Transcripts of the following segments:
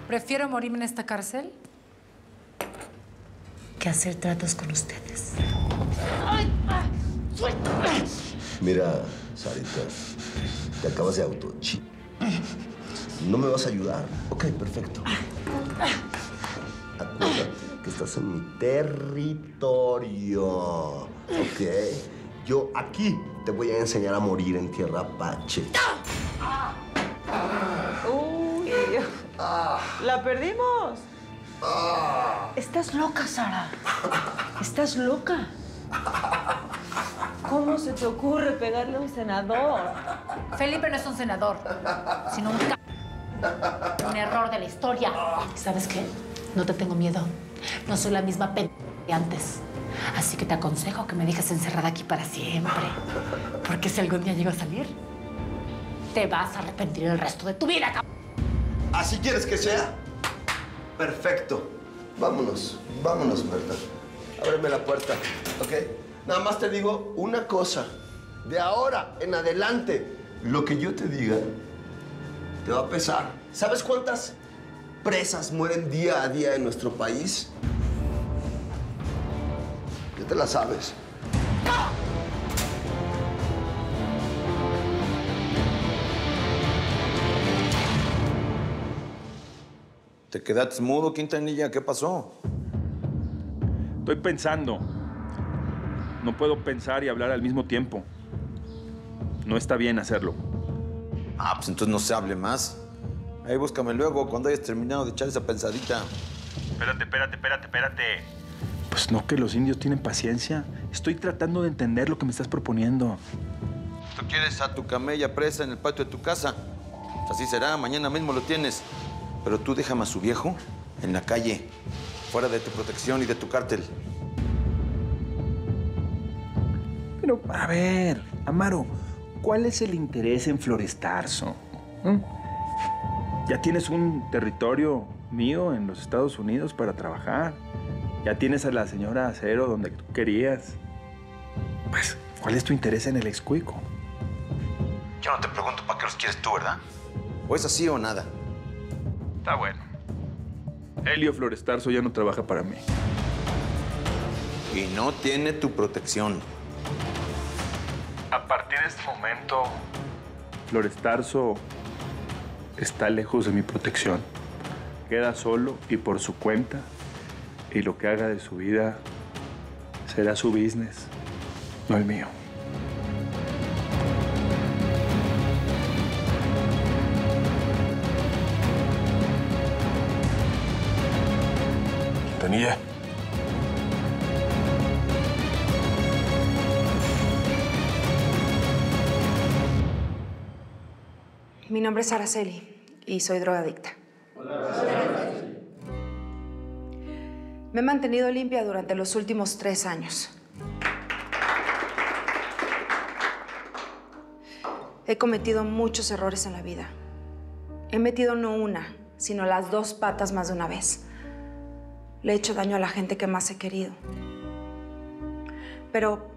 Prefiero morirme en esta cárcel que hacer tratos con ustedes. ¡Ay! ¡Suéltame! Mira, Sarita, te acabas de autochi. ¿No me vas a ayudar? Ok, perfecto. Acuérdate que estás en mi territorio, ¿ok? Yo aquí te voy a enseñar a morir en tierra apache. ¡Uy! ¿La perdimos? Estás loca, Sara. Estás loca. ¿Cómo se te ocurre pegarle a un senador? Felipe no es un senador, sino un error de la historia. ¿Sabes qué? No te tengo miedo. No soy la misma de antes. Así que te aconsejo que me dejes encerrada aquí para siempre. Porque si algún día llego a salir, te vas a arrepentir el resto de tu vida, cabrón. ¿Así quieres que sea? Perfecto. Vámonos, vámonos, Berta. Ábreme la puerta, ¿ok? Nada más te digo una cosa. De ahora en adelante, lo que yo te diga te va a pesar. ¿Sabes cuántas presas mueren día a día en nuestro país? Ya te la sabes. ¿Te quedaste mudo, Quintanilla? ¿Qué pasó? Estoy pensando. No puedo pensar y hablar al mismo tiempo. No está bien hacerlo. Ah, pues entonces no se hable más. Ahí búscame luego, cuando hayas terminado de echar esa pensadita. Espérate. Pues no, que los indios tienen paciencia. Estoy tratando de entender lo que me estás proponiendo. ¿Tú quieres a tu camella presa en el patio de tu casa? Así será, mañana mismo lo tienes. Pero tú déjame a su viejo en la calle, fuera de tu protección y de tu cártel. Pero, a ver, Amaro, ¿cuál es el interés en Florestarso? Ya tienes un territorio mío en los Estados Unidos para trabajar. Ya tienes a la señora Acero donde tú querías. Pues, ¿cuál es tu interés en el excuico? Yo no te pregunto para qué los quieres tú, ¿verdad? O es así o nada. Está bueno. Helio Florestarso ya no trabaja para mí. Y no tiene tu protección. A partir de este momento, Florestarso está lejos de mi protección. Queda solo y por su cuenta. Y lo que haga de su vida será su business, no el mío. Quintanilla. Mi nombre es Araceli y soy drogadicta. Me he mantenido limpia durante los últimos 3 años. He cometido muchos errores en la vida. He metido no una, sino las 2 patas más de una vez. Le he hecho daño a la gente que más he querido. Pero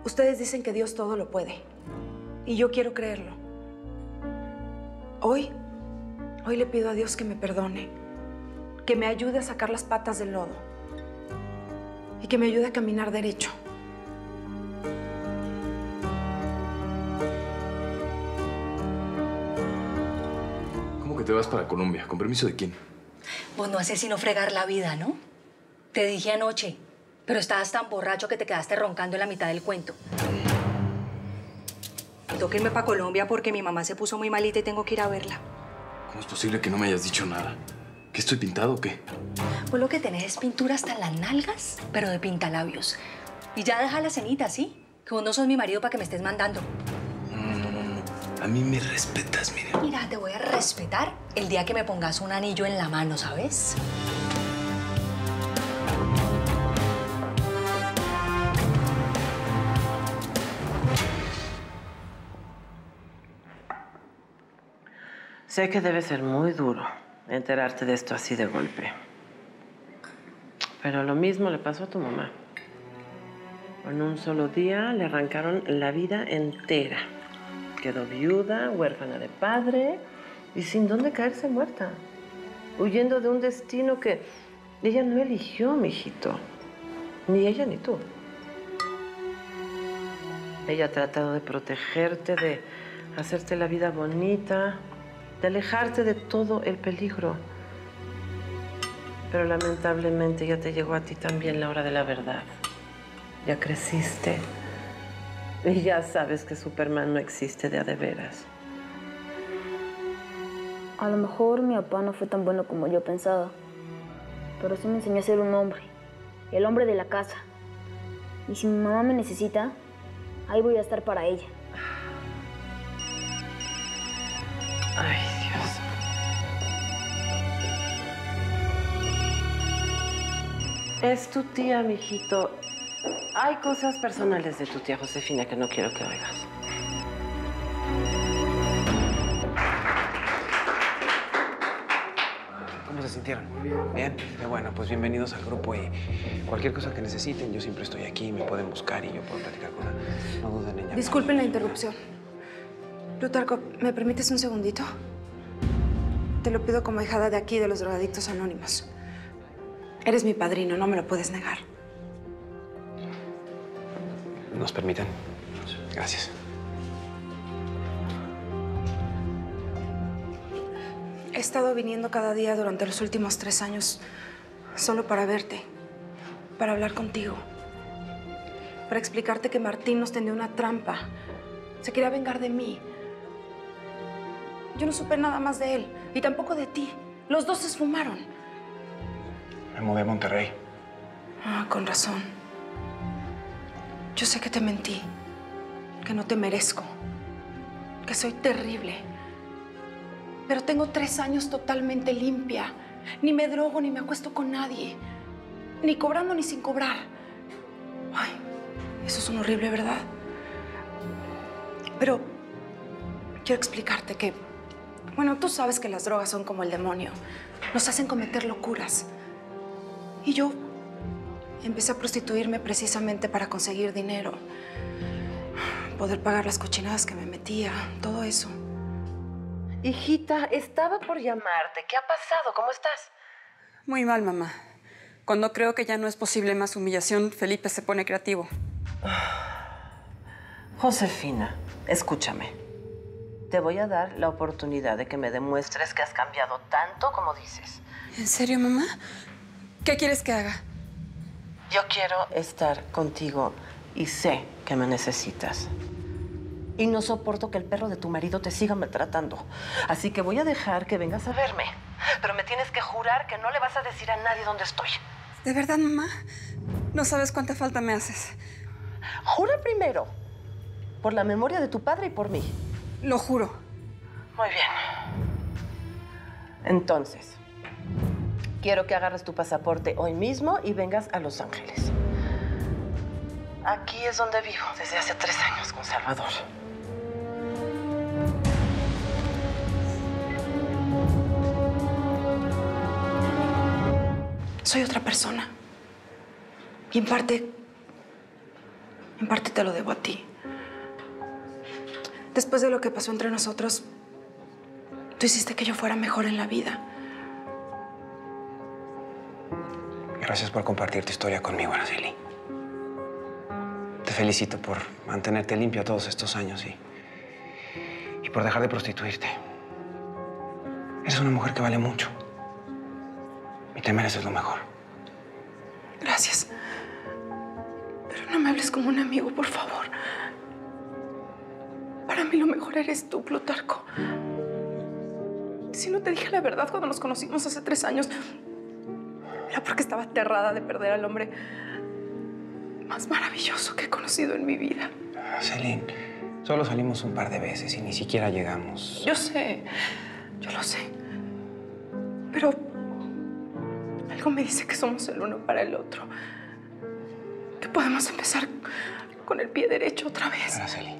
ustedes dicen que Dios todo lo puede. Y yo quiero creerlo. Hoy le pido a Dios que me perdone, que me ayude a sacar las patas del lodo y que me ayude a caminar derecho. ¿Cómo que te vas para Colombia? ¿Con permiso de quién? Vos no haces sino fregar la vida, ¿no? Te dije anoche, pero estabas tan borracho que te quedaste roncando en la mitad del cuento. Tengo que irme para Colombia porque mi mamá se puso muy malita y tengo que ir a verla. ¿Cómo es posible que no me hayas dicho nada? ¿Que estoy pintado o qué? Vos lo que tenés es pintura hasta en las nalgas, pero de pintalabios. Y ya deja la cenita, ¿sí? Que vos no sos mi marido para que me estés mandando. No. A mí me respetas, Miriam. Mira, te voy a respetar el día que me pongas un anillo en la mano, ¿sabes? Sé que debe ser muy duro enterarte de esto así de golpe. Pero lo mismo le pasó a tu mamá. En un solo día le arrancaron la vida entera. Quedó viuda, huérfana de padre y sin dónde caerse muerta. huyendo de un destino que ella no eligió, mijito. Ni ella ni tú. Ella ha tratado de protegerte, de hacerte la vida bonita, de alejarte de todo el peligro. Pero lamentablemente ya te llegó a ti también la hora de la verdad. Ya creciste. Y ya sabes que Superman no existe de a de veras. A lo mejor mi papá no fue tan bueno como yo pensaba, pero sí me enseñó a ser un hombre, el hombre de la casa. Y si mi mamá me necesita, ahí voy a estar para ella. Ay, Dios. Es tu tía, mijito. Hay cosas personales de tu tía Josefina que no quiero que oigas. ¿Cómo se sintieron? ¿Bien? Qué bueno, pues bienvenidos al grupo y cualquier cosa que necesiten, yo siempre estoy aquí, me pueden buscar y yo puedo platicar con ella. No duden en llamar. Disculpen la interrupción. Plutarco, ¿me permites un segundito? Te lo pido como hijada de aquí, de los drogadictos anónimos. Eres mi padrino, no me lo puedes negar. ¿Nos permiten? Gracias. He estado viniendo cada día durante los últimos 3 años solo para verte, para hablar contigo, para explicarte que Martín nos tendió una trampa. Se quería vengar de mí. Yo no supe nada más de él y tampoco de ti. Los dos se esfumaron. Me mudé a Monterrey. Ah, con razón. Yo sé que te mentí, que no te merezco, que soy terrible. Pero tengo 3 años totalmente limpia. Ni me drogo, ni me acuesto con nadie. Ni cobrando, ni sin cobrar. Ay, eso es un horrible, ¿verdad? Pero quiero explicarte que, bueno, tú sabes que las drogas son como el demonio. Nos hacen cometer locuras. Y yo empecé a prostituirme precisamente para conseguir dinero. Poder pagar las cochinadas que me metía, todo eso. Hijita, estaba por llamarte. ¿Qué ha pasado? ¿Cómo estás? Muy mal, mamá. Cuando creo que ya no es posible más humillación, Felipe se pone creativo. Josefina, escúchame. Te voy a dar la oportunidad de que me demuestres que has cambiado tanto como dices. ¿En serio, mamá? ¿Qué quieres que haga? Yo quiero estar contigo y sé que me necesitas. Y no soporto que el perro de tu marido te siga maltratando. Así que voy a dejar que vengas a verme. Pero me tienes que jurar que no le vas a decir a nadie dónde estoy. ¿De verdad, mamá? No sabes cuánta falta me haces. Jura primero. Por la memoria de tu padre y por mí. Lo juro. Muy bien. Entonces, quiero que agarres tu pasaporte hoy mismo y vengas a Los Ángeles. Aquí es donde vivo desde hace 3 años con Salvador. Soy otra persona. Y en parte te lo debo a ti. Después de lo que pasó entre nosotros, tú hiciste que yo fuera mejor en la vida. Gracias por compartir tu historia conmigo, Araceli. Te felicito por mantenerte limpia todos estos años y por dejar de prostituirte. Eres una mujer que vale mucho. Y te mereces lo mejor. Gracias. Pero no me hables como un amigo, por favor. Para mí lo mejor eres tú, Plutarco. Si no te dije la verdad cuando nos conocimos hace 3 años, era porque estaba aterrada de perder al hombre más maravilloso que he conocido en mi vida. Celine, solo salimos un par de veces y ni siquiera llegamos. Yo sé, yo lo sé. Pero algo me dice que somos el uno para el otro. Que podemos empezar con el pie derecho otra vez. Araceli,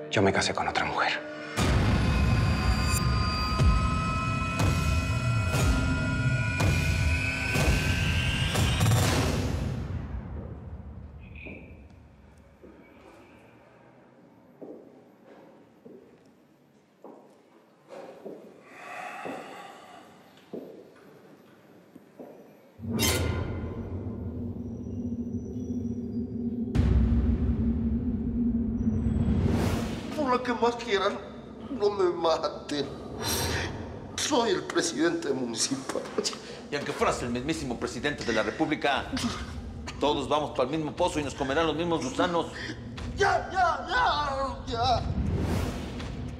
yo me casé con otra mujer. lo que más quieran, no me maten. Soy el presidente municipal. Y aunque fueras el mismísimo presidente de la República, todos vamos para el mismo pozo y nos comerán los mismos gusanos. Ya.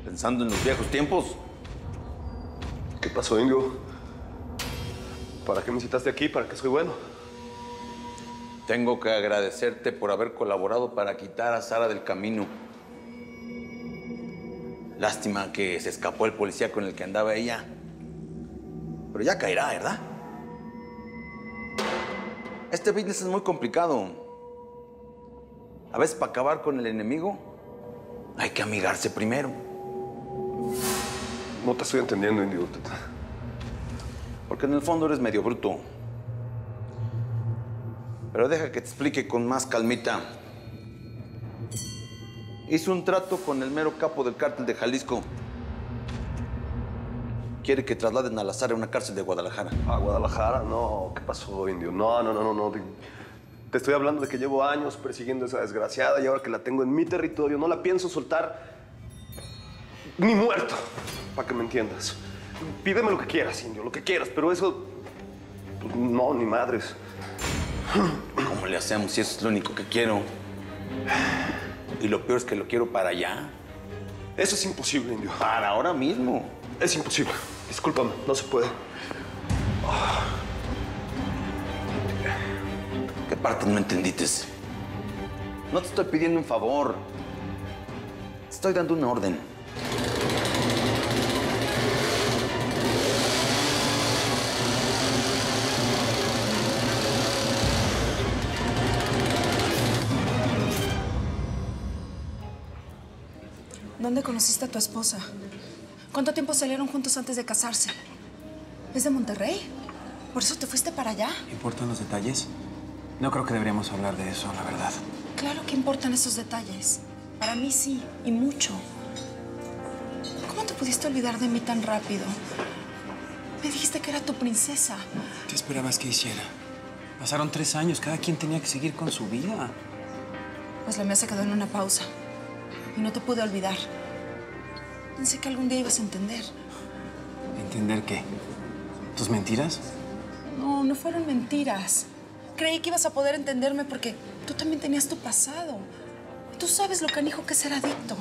Pensando en los viejos tiempos. ¿Qué pasó, Indio? ¿Para qué me citaste aquí? ¿Para qué soy bueno? Tengo que agradecerte por haber colaborado para quitar a Sara del camino. Lástima que se escapó el policía con el que andaba ella. Pero ya caerá, ¿verdad? Este business es muy complicado. A veces para acabar con el enemigo hay que amigarse primero. No te estoy entendiendo, Indio. Porque en el fondo eres medio bruto. Pero deja que te explique con más calmita. Hice un trato con el mero capo del cártel de Jalisco. Quiere que trasladen a la Sara a una cárcel de Guadalajara. ¿A Guadalajara? No. ¿Qué pasó, Indio? No. Te estoy hablando de que llevo años persiguiendo a esa desgraciada y ahora que la tengo en mi territorio no la pienso soltar ni muerto, para que me entiendas. Pídeme lo que quieras, Indio, lo que quieras, pero eso... pues, no, ni madres. ¿Cómo le hacemos si eso es lo único que quiero? Y lo peor es que lo quiero para allá. Eso es imposible, Indio. Para ahora mismo. Es imposible. Discúlpame, no se puede. ¿Qué parte no entendiste? No te estoy pidiendo un favor. Te estoy dando una orden. ¿Dónde conociste a tu esposa? ¿Cuánto tiempo salieron juntos antes de casarse? ¿Es de Monterrey? ¿Por eso te fuiste para allá? ¿Importan los detalles? No creo que deberíamos hablar de eso, la verdad. Claro que importan esos detalles. Para mí sí, y mucho. ¿Cómo te pudiste olvidar de mí tan rápido? Me dijiste que era tu princesa. ¿Qué esperabas que hiciera? Pasaron 3 años, cada quien tenía que seguir con su vida. Pues la mía se quedó en una pausa. Y no te pude olvidar. Pensé que algún día ibas a entender. ¿Entender qué? ¿Tus mentiras? No, no fueron mentiras. Creí que ibas a poder entenderme porque tú también tenías tu pasado. Tú sabes lo canijo que es ser adicto.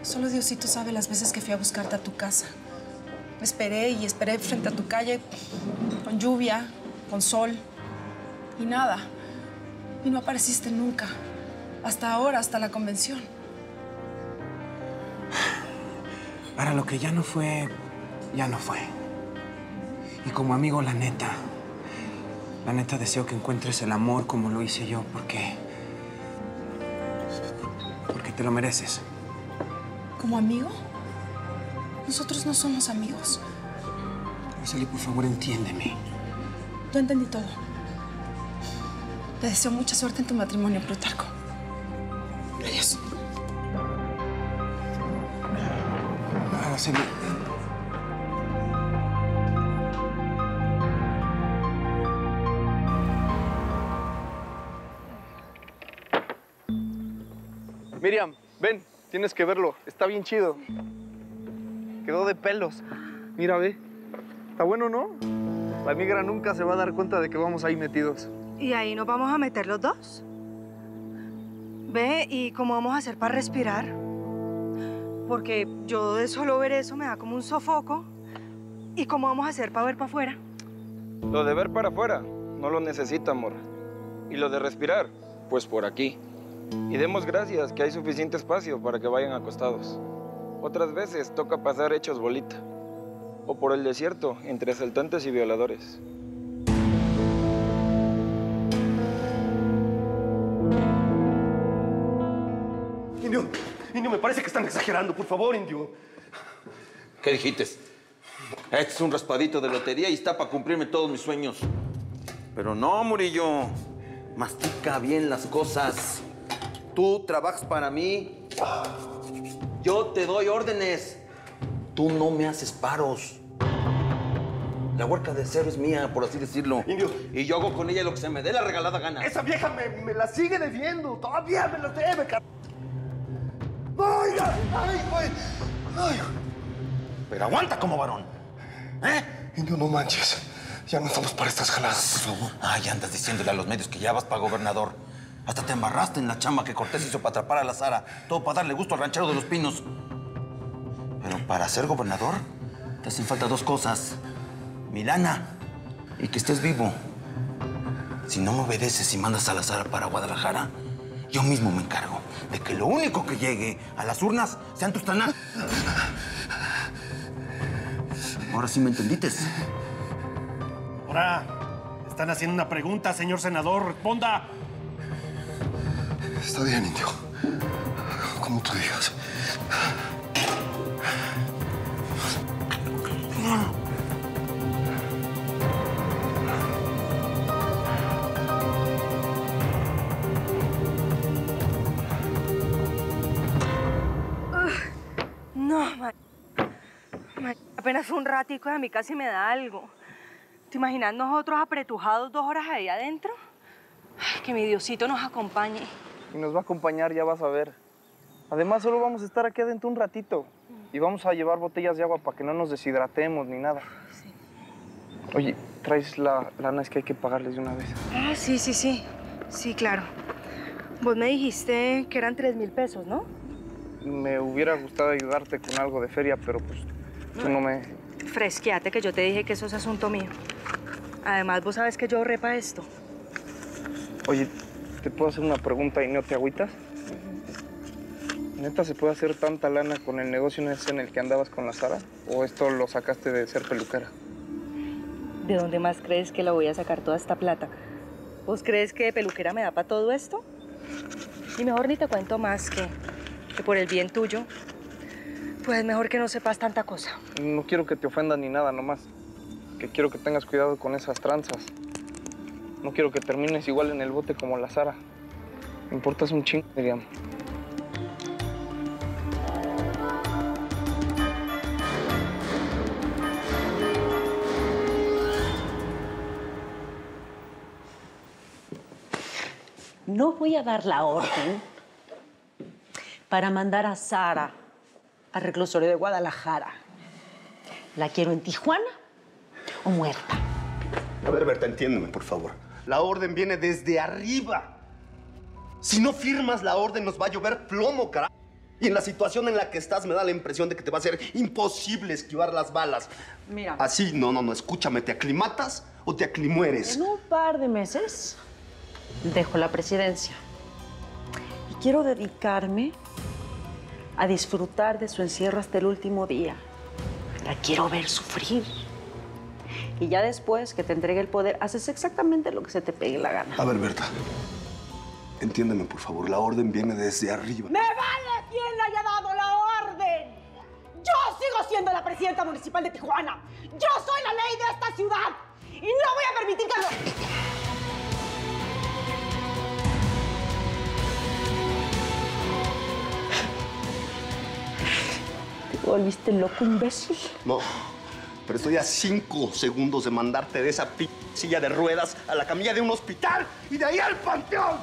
Solo Diosito sabe las veces que fui a buscarte a tu casa. Esperé y esperé frente a tu calle, con lluvia, con sol, y nada. Y no apareciste nunca. Hasta ahora, hasta la convención. Para lo que ya no fue, ya no fue. Y como amigo, la neta deseo que encuentres el amor como lo hice yo, porque te lo mereces. ¿Como amigo? Nosotros no somos amigos. Araceli, por favor, entiéndeme. Yo entendí todo. Te deseo mucha suerte en tu matrimonio, Plutarco. Adiós. Araceli. Miriam, ven, tienes que verlo. Está bien chido. Quedó de pelos. Mira, ve. Está bueno, ¿no? La migra nunca se va a dar cuenta de que vamos ahí metidos. ¿Y ahí nos vamos a meter los dos? Ve, ¿y cómo vamos a hacer para respirar? Porque yo de solo ver eso me da como un sofoco. ¿Y cómo vamos a hacer para ver para afuera? Lo de ver para afuera no lo necesita, amor. Y lo de respirar, pues por aquí. Y demos gracias que hay suficiente espacio para que vayan acostados. Otras veces toca pasar hechos bolita. O por el desierto, entre asaltantes y violadores. Indio, me parece que están exagerando. Por favor, Indio. ¿Qué dijiste? Este es un raspadito de lotería y está para cumplirme todos mis sueños. Pero no, Murillo. Mastica bien las cosas. Tú trabajas para mí. Yo te doy órdenes. Tú no me haces paros. La huerca de acero es mía, por así decirlo. Indio. Y yo hago con ella lo que se me dé la regalada gana. Esa vieja me la sigue debiendo. Todavía me la debe, ¡Ay, güey! ¡Ay! Pero aguanta como varón. ¿Eh? Indio, no manches. Ya no estamos para estas jaladas, por favor. Ay, andas diciéndole a los medios que ya vas para gobernador. Hasta te embarraste en la chamba que Cortés hizo para atrapar a la Sara. Todo para darle gusto al ranchero de los Pinos. Pero para ser gobernador, te hacen falta dos cosas. Mi lana y que estés vivo. Si no me obedeces y mandas a la Sara para Guadalajara, yo mismo me encargo de que lo único que llegue a las urnas sean tus tanas. Ahora sí me entendiste. Ahora, están haciendo una pregunta, señor senador. Responda. Está bien, Indio. Como tú digas. No, apenas un ratico y a mí casi me da algo. ¿Te imaginas nosotros apretujados 2 horas ahí adentro? Ay, que mi Diosito nos acompañe. Y nos va a acompañar, ya vas a ver. Además, solo vamos a estar aquí adentro un ratito. Y vamos a llevar botellas de agua para que no nos deshidratemos ni nada. Sí. Oye, ¿traes la lana? Es que hay que pagarles de una vez. Ah, sí. Sí, claro. Vos me dijiste que eran 3,000 pesos, ¿no? Me hubiera gustado ayudarte con algo de feria, pero pues tú no me... Fresqueate, que yo te dije que eso es asunto mío. Además, vos sabes que yo ahorré para esto. Oye, ¿te puedo hacer una pregunta y no te agüitas? ¿Neta se puede hacer tanta lana con el negocio ese en el que andabas con la Sara? ¿O esto lo sacaste de ser peluquera? ¿De dónde más crees que la voy a sacar toda esta plata? ¿Vos crees que de peluquera me da para todo esto? Y mejor ni te cuento más que por el bien tuyo, pues mejor que no sepas tanta cosa. No quiero que te ofendan ni nada, nomás. Que quiero que tengas cuidado con esas tranzas. No quiero que termines igual en el bote como la Sara. Me importas un chingo, Miriam. No voy a dar la orden para mandar a Sara al reclusorio de Guadalajara. ¿La quiero en Tijuana o muerta? A ver, Berta, entiéndeme, por favor. La orden viene desde arriba. Si no firmas la orden, nos va a llover plomo, carajo. Y en la situación en la que estás, me da la impresión de que te va a ser imposible esquivar las balas. Mira. Así, no, escúchame. ¿Te aclimatas o te aclimueres? En un par de meses dejo la presidencia. Y quiero dedicarme a disfrutar de su encierro hasta el último día. La quiero ver sufrir. Y ya después que te entregue el poder, haces exactamente lo que se te pegue la gana. A ver, Berta. Entiéndeme, por favor. La orden viene desde arriba. ¡Me vale quién le haya dado la orden! ¡Yo sigo siendo la presidenta municipal de Tijuana! ¡Yo soy la ley de esta ciudad! ¡Y no voy a permitir que lo... ¿Te volviste loco, imbécil? No, pero estoy a 5 segundos de mandarte de esa silla de ruedas a la camilla de un hospital y de ahí al panteón.